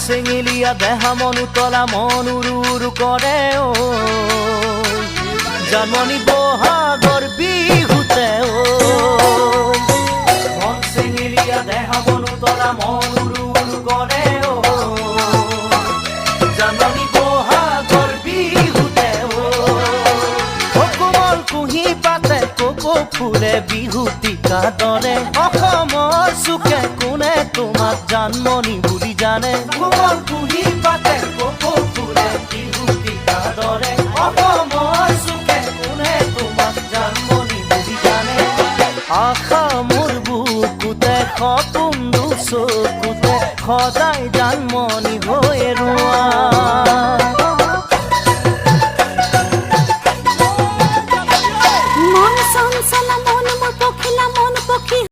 চেঙেলীয়া দেহা মন উতলা মন উৰু উৰু কৰে ঐ জানমণি বহাগৰ বিহুতে ঐ মন চেঙেলীয়া দেহা মন উতলা মন উৰু উৰু কৰে ঐ জানমণি বহাগৰ বিহুতে ঐ কোমল কুঁহি পাতে কপৌ ফুলে বিহুতিকা দৰে অসমৰ চুকে কোনে তোমাক জানমণি বুলি জানে কোমল কুঁহি পাতে কপৌ ফুলে বিহুতিকা দৰে অসমৰ চুকে কোনে তোমাক জানমণি বুলি জানে আশা মোৰ বুকুতে সপোন চকুতে সদায় জানমণি